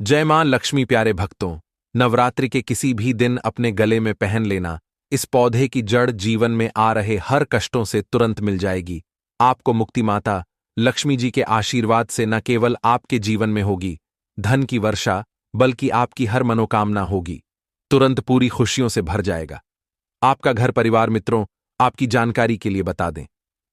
जय मां लक्ष्मी। प्यारे भक्तों, नवरात्रि के किसी भी दिन अपने गले में पहन लेना। इस पौधे की जड़ जीवन में आ रहे हर कष्टों से तुरंत मिल जाएगी। आपको मुक्ति माता लक्ष्मी जी के आशीर्वाद से न केवल आपके जीवन में होगी धन की वर्षा, बल्कि आपकी हर मनोकामना होगी तुरंत पूरी खुशियों से भर जाएगा। आपका घर परिवार मित्रों, आपकी जानकारी के लिए बता दें,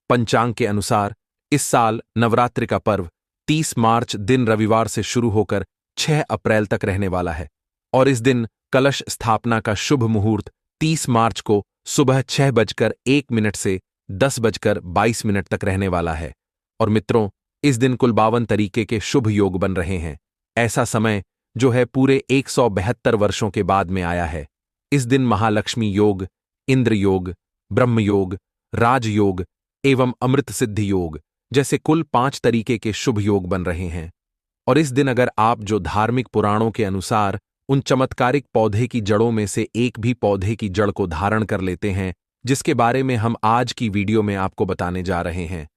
पंचांग के अनुसार इस साल नवरात्रि का पर्व 30 मार्च दिन रविवार से शुरू होकर 6 अप्रैल तक रहने वाला है और इस दिन कलश स्थापना का शुभ मुहूर्त 30 मार्च को सुबह 6:01 से 10:22 तक रहने वाला है। और मित्रों, इस दिन कुल 52 तरीके के शुभ योग बन रहे हैं। ऐसा समय जो है पूरे 172 वर्षों के बाद में आया है। इस दिन महालक्ष्मी योग, इंद्र योग, ब्रह्म योग, राजयोग एवं अमृत सिद्धि योग जैसे कुल 5 तरीके के शुभ योग बन रहे हैं। और इस दिन अगर आप जो धार्मिक पुराणों के अनुसार उन चमत्कारिक पौधे की जड़ों में से एक भी पौधे की जड़ को धारण कर लेते हैं, जिसके बारे में हम आज की वीडियो में आपको बताने जा रहे हैं,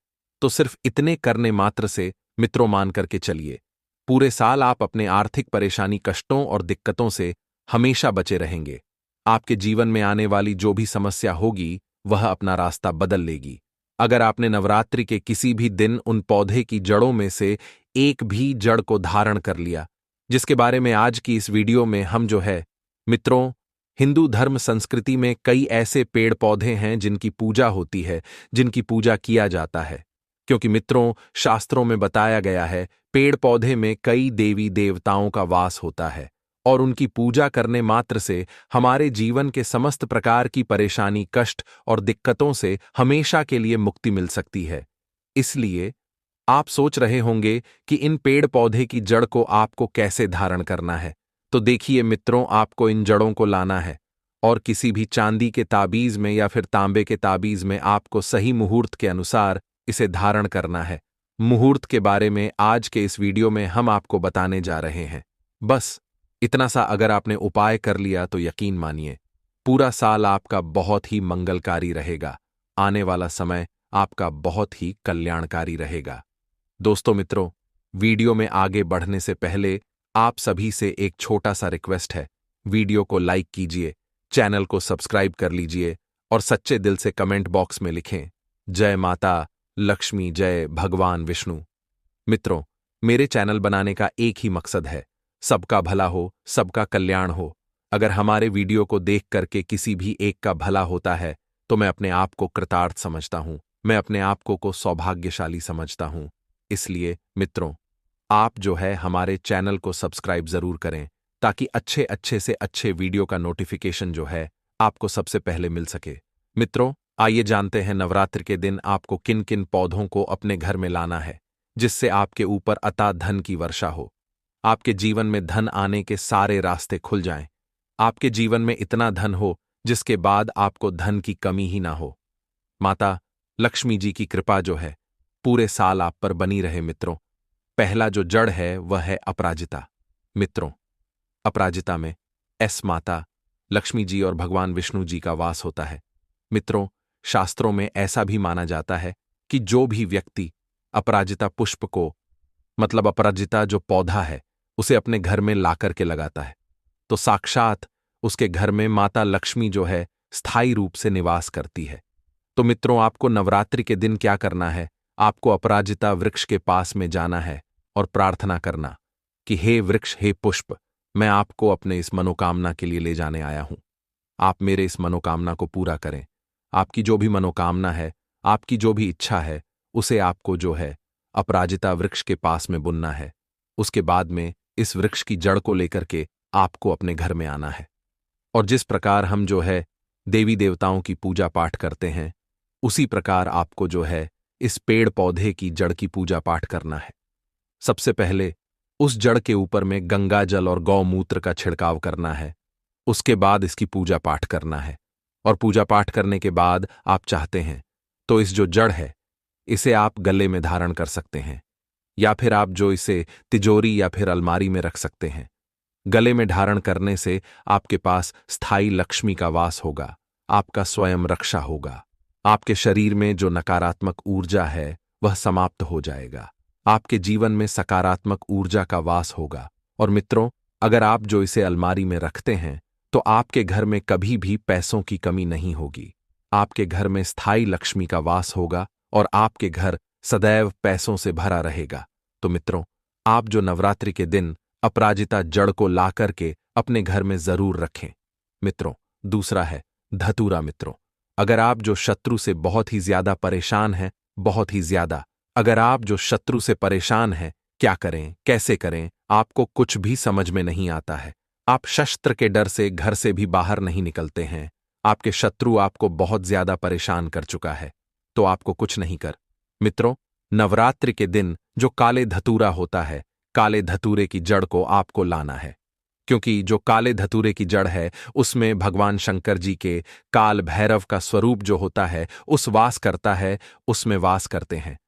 तो सिर्फ इतने करने मात्र से मित्रों मान करके चलिए, पूरे साल आप अपने आर्थिक परेशानी, कष्टों और दिक्कतों से हमेशा बचे रहेंगे। आपके जीवन में आने वाली जो भी समस्या होगी वह अपना रास्ता बदल लेगी। अगर आपने नवरात्रि के किसी भी दिन उन पौधे की जड़ों में से एक भी जड़ को धारण कर लिया, जिसके बारे में आज की इस वीडियो में हम जो है मित्रों, हिंदू धर्म संस्कृति में कई ऐसे पेड़ पौधे हैं जिनकी पूजा होती है, जिनकी पूजा किया जाता है। क्योंकि मित्रों, शास्त्रों में बताया गया है पेड़ पौधे में कई देवी देवताओं का वास होता है और उनकी पूजा करने मात्र से हमारे जीवन के समस्त प्रकार की परेशानी, कष्ट और दिक्कतों से हमेशा के लिए मुक्ति मिल सकती है। इसलिए आप सोच रहे होंगे कि इन पेड़ पौधे की जड़ को आपको कैसे धारण करना है। तो देखिए मित्रों, आपको इन जड़ों को लाना है और किसी भी चांदी के ताबीज में या फिर तांबे के ताबीज में आपको सही मुहूर्त के अनुसार इसे धारण करना है। मुहूर्त के बारे में आज के इस वीडियो में हम आपको बताने जा रहे हैं। बस इतना सा अगर आपने उपाय कर लिया तो यकीन मानिए, पूरा साल आपका बहुत ही मंगलकारी रहेगा। आने वाला समय आपका बहुत ही कल्याणकारी रहेगा। दोस्तों मित्रों, वीडियो में आगे बढ़ने से पहले आप सभी से एक छोटा सा रिक्वेस्ट है। वीडियो को लाइक कीजिए, चैनल को सब्सक्राइब कर लीजिए और सच्चे दिल से कमेंट बॉक्स में लिखें, जय माता लक्ष्मी, जय भगवान विष्णु। मित्रों, मेरे चैनल बनाने का एक ही मकसद है, सबका भला हो, सबका कल्याण हो। अगर हमारे वीडियो को देख करके किसी भी एक का भला होता है तो मैं अपने आप को कृतार्थ समझता हूं, मैं अपने आप को सौभाग्यशाली समझता हूं। इसलिए मित्रों, आप जो है हमारे चैनल को सब्सक्राइब जरूर करें ताकि अच्छे से अच्छे वीडियो का नोटिफिकेशन जो है आपको सबसे पहले मिल सके। मित्रों, आइए जानते हैं नवरात्रि के दिन आपको किन किन पौधों को अपने घर में लाना है जिससे आपके ऊपर अथाह धन की वर्षा हो, आपके जीवन में धन आने के सारे रास्ते खुल जाएं, आपके जीवन में इतना धन हो जिसके बाद आपको धन की कमी ही ना हो। माता लक्ष्मी जी की कृपा जो है पूरे साल आप पर बनी रहे। मित्रों, पहला जो जड़ है वह है अपराजिता। मित्रों, अपराजिता में एस माता लक्ष्मी जी और भगवान विष्णु जी का वास होता है। मित्रों, शास्त्रों में ऐसा भी माना जाता है कि जो भी व्यक्ति अपराजिता पुष्प को, मतलब अपराजिता जो पौधा है, उसे अपने घर में लाकर के लगाता है तो साक्षात उसके घर में माता लक्ष्मी जो है स्थायी रूप से निवास करती है। तो मित्रों, आपको नवरात्रि के दिन क्या करना है, आपको अपराजिता वृक्ष के पास में जाना है और प्रार्थना करना कि हे वृक्ष, हे पुष्प, मैं आपको अपने इस मनोकामना के लिए ले जाने आया हूं। आप मेरे इस मनोकामना को पूरा करें। आपकी जो भी मनोकामना है, आपकी जो भी इच्छा है, उसे आपको जो है अपराजिता वृक्ष के पास में बुनना है। उसके बाद में इस वृक्ष की जड़ को लेकर के आपको अपने घर में आना है। और जिस प्रकार हम जो है देवी देवताओं की पूजा पाठ करते हैं, उसी प्रकार आपको जो है इस पेड़ पौधे की जड़ की पूजा पाठ करना है। सबसे पहले उस जड़ के ऊपर में गंगा जल और गौमूत्र का छिड़काव करना है। उसके बाद इसकी पूजा पाठ करना है। और पूजा पाठ करने के बाद आप चाहते हैं तो इस जो जड़ है इसे आप गले में धारण कर सकते हैं, या फिर आप जो इसे तिजोरी या फिर अलमारी में रख सकते हैं। गले में धारण करने से आपके पास स्थायी लक्ष्मी का वास होगा, आपका स्वयं रक्षा होगा, आपके शरीर में जो नकारात्मक ऊर्जा है वह समाप्त हो जाएगा, आपके जीवन में सकारात्मक ऊर्जा का वास होगा और मित्रों, अगर आप जो इसे अलमारी में रखते हैं तो आपके घर में कभी भी पैसों की कमी नहीं होगी। आपके घर में स्थायी लक्ष्मी का वास होगा और आपके घर सदैव पैसों से भरा रहेगा। तो मित्रों, आप जो नवरात्रि के दिन अपराजिता जड़ को ला करके अपने घर में जरूर रखें। मित्रों, दूसरा है धतूरा। मित्रों, अगर आप जो शत्रु से बहुत ही ज्यादा परेशान हैं, बहुत ही ज्यादा, अगर आप जो शत्रु से परेशान हैं, क्या करें, कैसे करें, आपको कुछ भी समझ में नहीं आता है। आप शस्त्र के डर से घर से भी बाहर नहीं निकलते हैं। आपके शत्रु आपको बहुत ज्यादा परेशान कर चुका है, तो आपको कुछ नहीं कर। मित्रों, नवरात्रि के दिन जो काले धतूरा होता है, काले धतूरे की जड़ को आपको लाना है, क्योंकि जो काले धतूरे की जड़ है उसमें भगवान शंकर जी के काल भैरव का स्वरूप जो होता है उस वास करता है, उसमें वास करते हैं।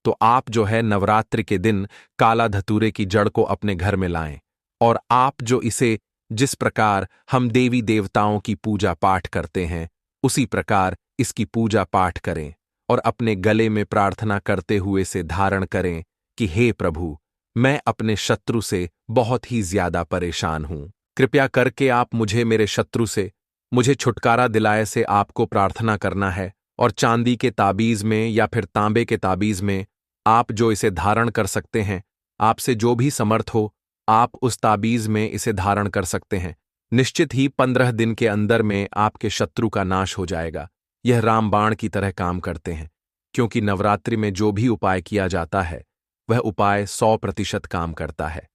तो आप जो है नवरात्रि के दिन काला धतूरे की जड़ को अपने घर में लाएं और आप जो इसे, जिस प्रकार हम देवी देवताओं की पूजा पाठ करते हैं उसी प्रकार इसकी पूजा पाठ करें और अपने गले में प्रार्थना करते हुए से धारण करें कि हे प्रभु, मैं अपने शत्रु से बहुत ही ज्यादा परेशान हूं। कृपया करके आप मुझे मेरे शत्रु से मुझे छुटकारा दिलाए से आपको प्रार्थना करना है। और चांदी के ताबीज में या फिर तांबे के ताबीज में आप जो इसे धारण कर सकते हैं, आपसे जो भी समर्थ हो, आप उस ताबीज में इसे धारण कर सकते हैं। निश्चित ही 15 दिन के अंदर में आपके शत्रु का नाश हो जाएगा। यह रामबाण की तरह काम करते हैं, क्योंकि नवरात्रि में जो भी उपाय किया जाता है वह उपाय 100% काम करता है।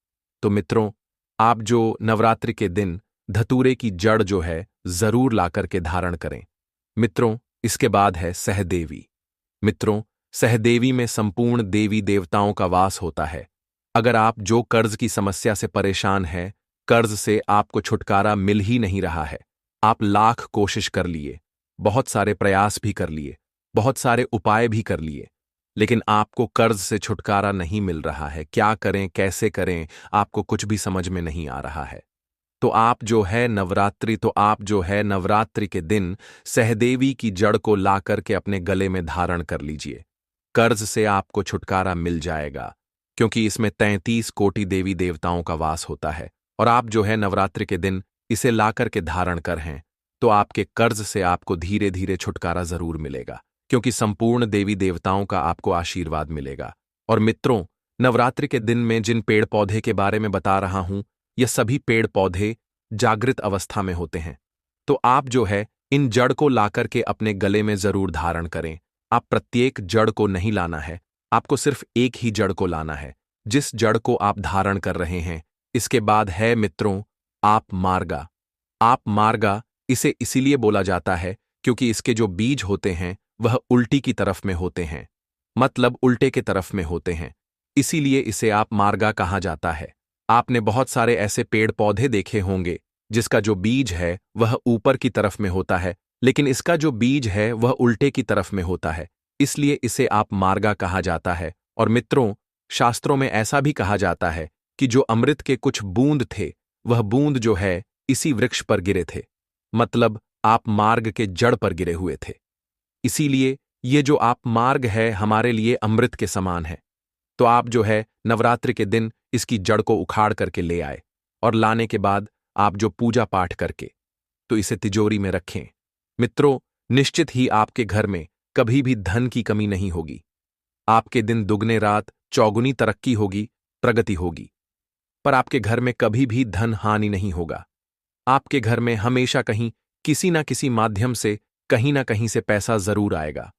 तो मित्रों, आप जो नवरात्रि के दिन धतूरे की जड़ जो है जरूर लाकर के धारण करें। मित्रों, इसके बाद है सहदेवी। मित्रों, सहदेवी में संपूर्ण देवी देवताओं का वास होता है। अगर आप जो कर्ज की समस्या से परेशान हैं, कर्ज से आपको छुटकारा मिल ही नहीं रहा है, आप लाख कोशिश कर लिए, बहुत सारे प्रयास भी कर लिए, बहुत सारे उपाय भी कर लिए, लेकिन आपको कर्ज से छुटकारा नहीं मिल रहा है, क्या करें, कैसे करें, आपको कुछ भी समझ में नहीं आ रहा है, तो आप जो है नवरात्रि के दिन सहदेवी की जड़ को ला करके अपने गले में धारण कर लीजिए। कर्ज से आपको छुटकारा मिल जाएगा, क्योंकि इसमें 33 कोटि देवी देवताओं का वास होता है। और आप जो है नवरात्रि के दिन इसे ला करके धारण कर हैं, तो आपके कर्ज से आपको धीरे धीरे छुटकारा जरूर मिलेगा, क्योंकि संपूर्ण देवी देवताओं का आपको आशीर्वाद मिलेगा। और मित्रों, नवरात्रि के दिन में जिन पेड़ पौधे के बारे में बता रहा हूं, ये सभी पेड़ पौधे जागृत अवस्था में होते हैं। तो आप जो है इन जड़ को लाकर के अपने गले में जरूर धारण करें। आप प्रत्येक जड़ को नहीं लाना है, आपको सिर्फ एक ही जड़ को लाना है, जिस जड़ को आप धारण कर रहे हैं। इसके बाद है मित्रों आप मार्गा। आप मार्गा इसे इसीलिए बोला जाता है क्योंकि इसके जो बीज होते हैं वह उल्टी की तरफ में होते हैं, मतलब उल्टे के तरफ में होते हैं, इसीलिए इसे आप मार्गा कहा जाता है। आपने बहुत सारे ऐसे पेड़ पौधे देखे होंगे जिसका जो बीज है वह ऊपर की तरफ में होता है, लेकिन इसका जो बीज है वह उल्टे की तरफ में होता है, इसलिए इसे आप मार्गा कहा जाता है। और मित्रों, शास्त्रों में ऐसा भी कहा जाता है कि जो अमृत के कुछ बूंद थे वह बूंद जो है इसी वृक्ष पर गिरे थे, मतलब आप मार्ग के जड़ पर गिरे हुए थे, इसीलिए ये जो आप मार्ग है हमारे लिए अमृत के समान है। तो आप जो है नवरात्रि के दिन इसकी जड़ को उखाड़ करके ले आए और लाने के बाद आप जो पूजा पाठ करके तो इसे तिजोरी में रखें। मित्रों, निश्चित ही आपके घर में कभी भी धन की कमी नहीं होगी। आपके दिन दुगने रात चौगुनी तरक्की होगी, प्रगति होगी, पर आपके घर में कभी भी धन हानि नहीं होगा। आपके घर में हमेशा कहीं किसी ना किसी माध्यम से कहीं ना कहीं से पैसा जरूर आएगा।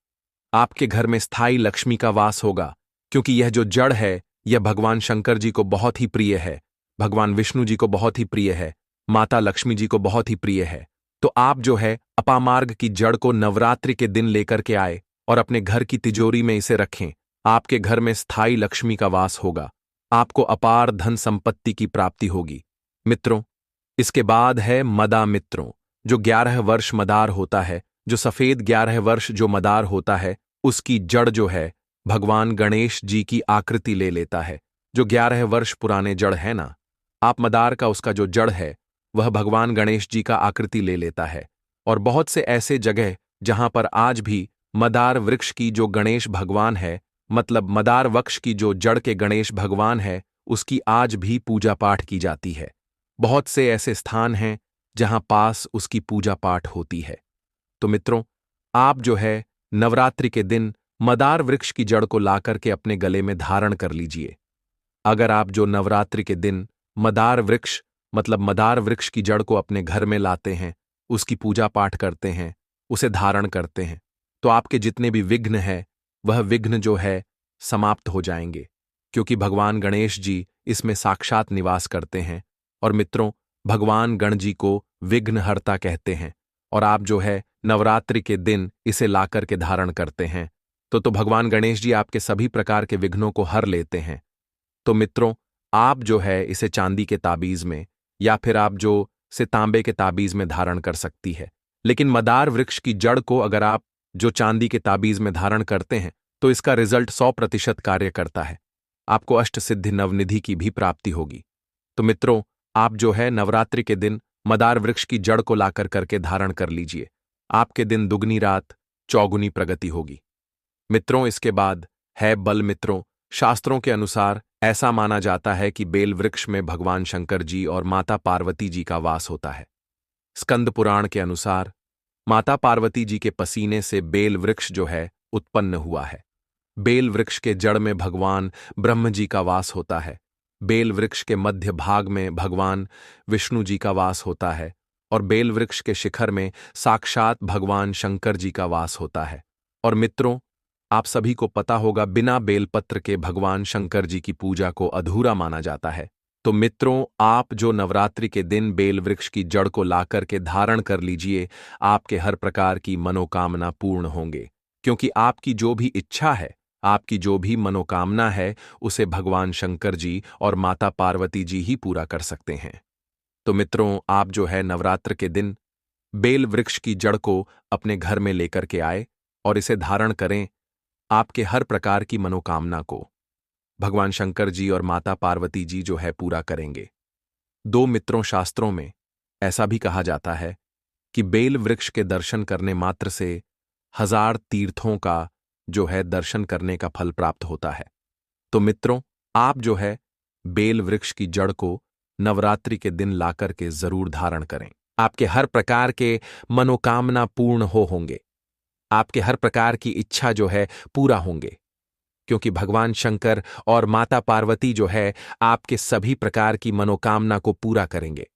आपके घर में स्थायी लक्ष्मी का वास होगा, क्योंकि यह जो जड़ है यह भगवान शंकर जी को बहुत ही प्रिय है, भगवान विष्णु जी को बहुत ही प्रिय है, माता लक्ष्मी जी को बहुत ही प्रिय है। तो आप जो है अपामार्ग की जड़ को नवरात्रि के दिन लेकर के आए और अपने घर की तिजोरी में इसे रखें। आपके घर में स्थायी लक्ष्मी का वास होगा, आपको अपार धन संपत्ति की प्राप्ति होगी। मित्रों, इसके बाद है मदा। मित्रों, जो 11 वर्ष मदार होता है, जो सफेद 11 वर्ष जो मदार होता है, उसकी जड़ जो है भगवान गणेश जी की आकृति ले लेता है। जो 11 वर्ष पुराने जड़ है ना, आप मदार का उसका जो जड़ है वह भगवान गणेश जी का आकृति ले लेता है। और बहुत से ऐसे जगह जहां पर आज भी मदार वृक्ष की जो गणेश भगवान है, मतलब मदार वृक्ष की जो जड़ के गणेश भगवान है, उसकी आज भी पूजा पाठ की जाती है। बहुत से ऐसे स्थान हैं जहां पास उसकी पूजा पाठ होती है। तो मित्रों, आप जो है नवरात्रि के दिन मदार वृक्ष की जड़ को लाकर के अपने गले में धारण कर लीजिए। अगर आप जो नवरात्रि के दिन मदार वृक्ष मतलब मदार वृक्ष की जड़ को अपने घर में लाते हैं, उसकी पूजा पाठ करते हैं, उसे धारण करते हैं, तो आपके जितने भी विघ्न है वह विघ्न जो है समाप्त हो जाएंगे, क्योंकि भगवान गणेश जी इसमें साक्षात निवास करते हैं। और मित्रों, भगवान गण जी को विघ्नहर्ता कहते हैं। और आप जो है नवरात्रि के दिन इसे लाकर के धारण करते हैं तो भगवान गणेश जी आपके सभी प्रकार के विघ्नों को हर लेते हैं। तो मित्रों, आप जो है इसे चांदी के ताबीज में या फिर आप जो से तांबे के ताबीज में धारण कर सकती है। लेकिन मदार वृक्ष की जड़ को अगर आप जो चांदी के ताबीज में धारण करते हैं तो इसका रिजल्ट 100% कार्य करता है। आपको अष्ट सिद्धि नवनिधि की भी प्राप्ति होगी। तो मित्रों, आप जो है नवरात्रि के दिन मदार वृक्ष की जड़ को लाकर करके धारण कर लीजिए। आपके दिन दुगनी रात चौगुनी प्रगति होगी। मित्रों, इसके बाद है बल। मित्रों, शास्त्रों के अनुसार ऐसा माना जाता है कि बेल वृक्ष में भगवान शंकर जी और माता पार्वती जी का वास होता है। स्कंद पुराण के अनुसार माता पार्वती जी के पसीने से बेल वृक्ष जो है उत्पन्न हुआ है। बेल वृक्ष के जड़ में भगवान ब्रह्म जी का वास होता है। बेल वृक्ष के मध्य भाग में भगवान विष्णु जी का वास होता है और बेल वृक्ष के शिखर में साक्षात भगवान शंकर जी का वास होता है। और मित्रों, आप सभी को पता होगा, बिना बेलपत्र के भगवान शंकर जी की पूजा को अधूरा माना जाता है। तो मित्रों, आप जो नवरात्रि के दिन बेल वृक्ष की जड़ को लाकर के धारण कर लीजिए, आपके हर प्रकार की मनोकामना पूर्ण होंगे, क्योंकि आपकी जो भी इच्छा है, आपकी जो भी मनोकामना है, उसे भगवान शंकर जी और माता पार्वती जी ही पूरा कर सकते हैं। तो मित्रों, आप जो है नवरात्र के दिन बेल वृक्ष की जड़ को अपने घर में लेकर के आए और इसे धारण करें। आपके हर प्रकार की मनोकामना को भगवान शंकर जी और माता पार्वती जी जो है पूरा करेंगे। दो मित्रों, शास्त्रों में ऐसा भी कहा जाता है कि बेल वृक्ष के दर्शन करने मात्र से 1000 तीर्थों का जो है दर्शन करने का फल प्राप्त होता है। तो मित्रों, आप जो है बेल वृक्ष की जड़ को नवरात्रि के दिन लाकर के जरूर धारण करें। आपके हर प्रकार के मनोकामना पूर्ण होंगे। आपके हर प्रकार की इच्छा जो है पूरा होंगे, क्योंकि भगवान शंकर और माता पार्वती जो है आपके सभी प्रकार की मनोकामना को पूरा करेंगे,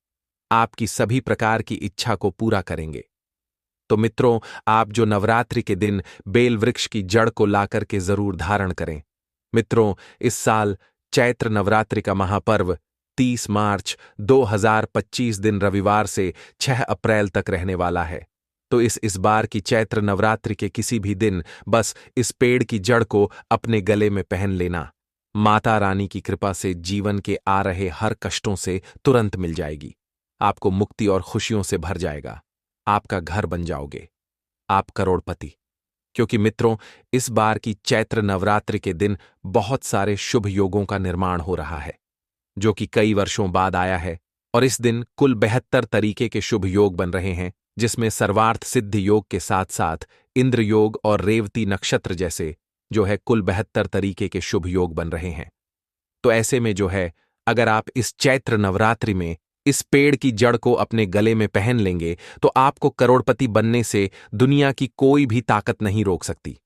आपकी सभी प्रकार की इच्छा को पूरा करेंगे। तो मित्रों, आप जो नवरात्रि के दिन बेल वृक्ष की जड़ को लाकर के जरूर धारण करें। मित्रों, इस साल चैत्र नवरात्रि का महापर्व 30 मार्च 2025 दिन रविवार से 6 अप्रैल तक रहने वाला है। तो इस बार की चैत्र नवरात्रि के किसी भी दिन बस इस पेड़ की जड़ को अपने गले में पहन लेना। माता रानी की कृपा से जीवन के आ रहे हर कष्टों से तुरंत मिल जाएगी। आपको मुक्ति और खुशियों से भर जाएगा। आपका घर बन जाओगे, आप करोड़पति। क्योंकि मित्रों, इस बार की चैत्र नवरात्रि के दिन बहुत सारे शुभ योगों का निर्माण हो रहा है, जो कि कई वर्षों बाद आया है। और इस दिन कुल 72 तरीके के शुभ योग बन रहे हैं, जिसमें सर्वार्थ सिद्ध योग के साथ साथ इंद्र योग और रेवती नक्षत्र जैसे जो है कुल 72 तरीके के शुभ योग बन रहे हैं। तो ऐसे में जो है, अगर आप इस चैत्र नवरात्रि में इस पेड़ की जड़ को अपने गले में पहन लेंगे तो आपको करोड़पति बनने से दुनिया की कोई भी ताकत नहीं रोक सकती।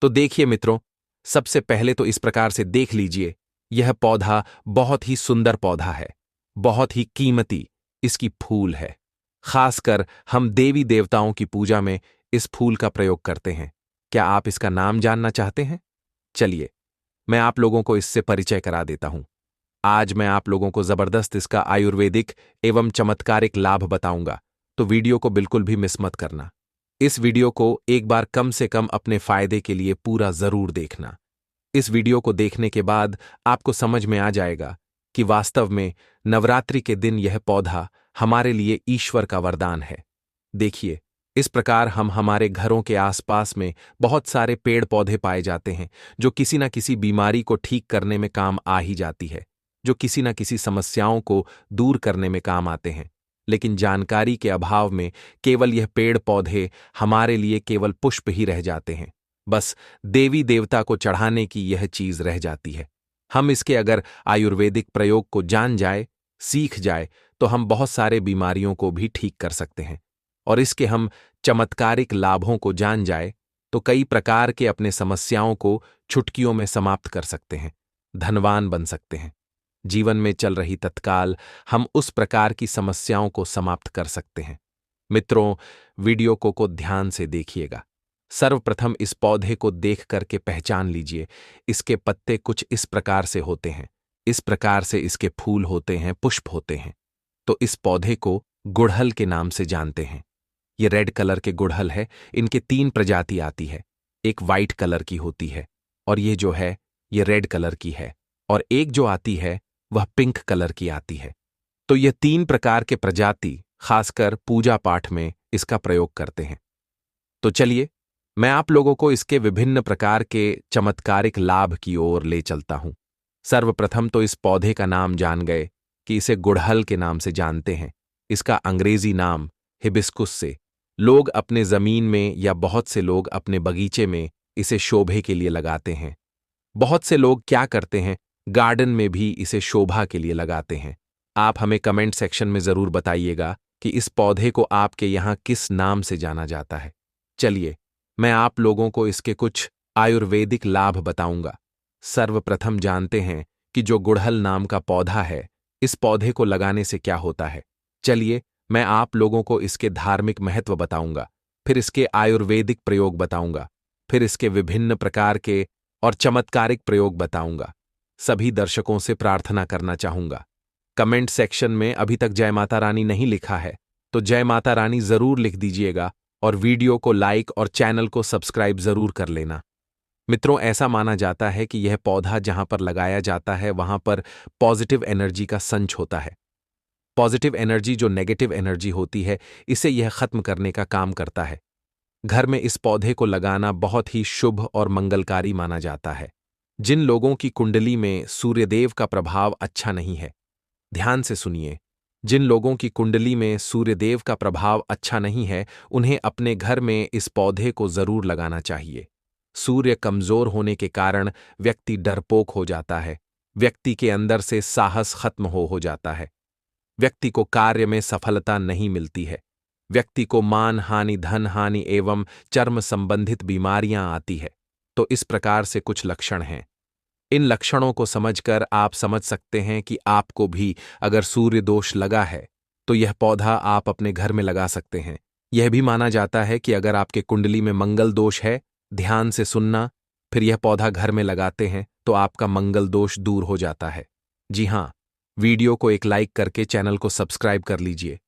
तो देखिए मित्रों, सबसे पहले तो इस प्रकार से देख लीजिए, यह पौधा बहुत ही सुंदर पौधा है, बहुत ही कीमती इसकी फूल है। खासकर हम देवी देवताओं की पूजा में इस फूल का प्रयोग करते हैं। क्या आप इसका नाम जानना चाहते हैं? चलिए, मैं आप लोगों को इससे परिचय करा देता हूं। आज मैं आप लोगों को जबरदस्त इसका आयुर्वेदिक एवं चमत्कारिक लाभ बताऊंगा, तो वीडियो को बिल्कुल भी मिस मत करना। इस वीडियो को एक बार कम से कम अपने फायदे के लिए पूरा जरूर देखना। इस वीडियो को देखने के बाद आपको समझ में आ जाएगा कि वास्तव में नवरात्रि के दिन यह पौधा हमारे लिए ईश्वर का वरदान है। देखिए, इस प्रकार हम हमारे घरों के आसपास में बहुत सारे पेड़ पौधे पाए जाते हैं, जो किसी न किसी बीमारी को ठीक करने में काम आ ही जाती है, जो किसी न किसी समस्याओं को दूर करने में काम आते हैं। लेकिन जानकारी के अभाव में केवल यह पेड़ पौधे हमारे लिए केवल पुष्प ही रह जाते हैं, बस देवी देवता को चढ़ाने की यह चीज रह जाती है। हम इसके अगर आयुर्वेदिक प्रयोग को जान जाए, सीख जाए, तो हम बहुत सारे बीमारियों को भी ठीक कर सकते हैं। और इसके हम चमत्कारिक लाभों को जान जाए तो कई प्रकार के अपने समस्याओं को चुटकियों में समाप्त कर सकते हैं, धनवान बन सकते हैं। जीवन में चल रही तत्काल हम उस प्रकार की समस्याओं को समाप्त कर सकते हैं। मित्रों, वीडियो को ध्यान से देखिएगा। सर्वप्रथम इस पौधे को देख करके पहचान लीजिए। इसके पत्ते कुछ इस प्रकार से होते हैं, इस प्रकार से इसके फूल होते हैं, पुष्प होते हैं। तो इस पौधे को गुड़हल के नाम से जानते हैं। ये रेड कलर के गुड़हल है। इनके 3 प्रजाति आती है। एक वाइट कलर की होती है, और ये जो है ये रेड कलर की है, और एक जो आती है वह पिंक कलर की आती है। तो ये 3 प्रकार के प्रजाति खासकर पूजा पाठ में इसका प्रयोग करते हैं। तो चलिए मैं आप लोगों को इसके विभिन्न प्रकार के चमत्कारिक लाभ की ओर ले चलता हूं। सर्वप्रथम तो इस पौधे का नाम जान गए कि इसे गुड़हल के नाम से जानते हैं। इसका अंग्रेजी नाम हिबिस्कुस से। लोग अपने जमीन में या बहुत से लोग अपने बगीचे में इसे शोभे के लिए लगाते हैं। बहुत से लोग क्या करते हैं, गार्डन में भी इसे शोभा के लिए लगाते हैं। आप हमें कमेंट सेक्शन में जरूर बताइएगा कि इस पौधे को आपके यहाँ किस नाम से जाना जाता है। चलिए मैं आप लोगों को इसके कुछ आयुर्वेदिक लाभ बताऊंगा। सर्वप्रथम जानते हैं कि जो गुड़हल नाम का पौधा है, इस पौधे को लगाने से क्या होता है। चलिए मैं आप लोगों को इसके धार्मिक महत्व बताऊंगा, फिर इसके आयुर्वेदिक प्रयोग बताऊंगा, फिर इसके विभिन्न प्रकार के और चमत्कारिक प्रयोग बताऊंगा। सभी दर्शकों से प्रार्थना करना चाहूंगा, कमेंट सेक्शन में अभी तक जय माता रानी नहीं लिखा है तो जय माता रानी जरूर लिख दीजिएगा, और वीडियो को लाइक और चैनल को सब्सक्राइब जरूर कर लेना। मित्रों, ऐसा माना जाता है कि यह पौधा जहां पर लगाया जाता है वहां पर पॉजिटिव एनर्जी का संच होता है। पॉजिटिव एनर्जी जो नेगेटिव एनर्जी होती है, इसे यह खत्म करने का काम करता है। घर में इस पौधे को लगाना बहुत ही शुभ और मंगलकारी माना जाता है। जिन लोगों की कुंडली में सूर्यदेव का प्रभाव अच्छा नहीं है, ध्यान से सुनिए, जिन लोगों की कुंडली में सूर्यदेव का प्रभाव अच्छा नहीं है, उन्हें अपने घर में इस पौधे को जरूर लगाना चाहिए। सूर्य कमजोर होने के कारण व्यक्ति डरपोक हो जाता है, व्यक्ति के अंदर से साहस खत्म हो जाता है, व्यक्ति को कार्य में सफलता नहीं मिलती है, व्यक्ति को मान हानि, धन हानि एवं चर्म संबंधित बीमारियां आती है। तो इस प्रकार से कुछ लक्षण हैं। इन लक्षणों को समझकर आप समझ सकते हैं कि आपको भी अगर सूर्य दोष लगा है तो यह पौधा आप अपने घर में लगा सकते हैं। यह भी माना जाता है कि अगर आपके कुंडली में मंगल दोष है, ध्यान से सुनना, फिर यह पौधा घर में लगाते हैं तो आपका मंगल दोष दूर हो जाता है। जी हां, वीडियो को एक लाइक करके चैनल को सब्सक्राइब कर लीजिए।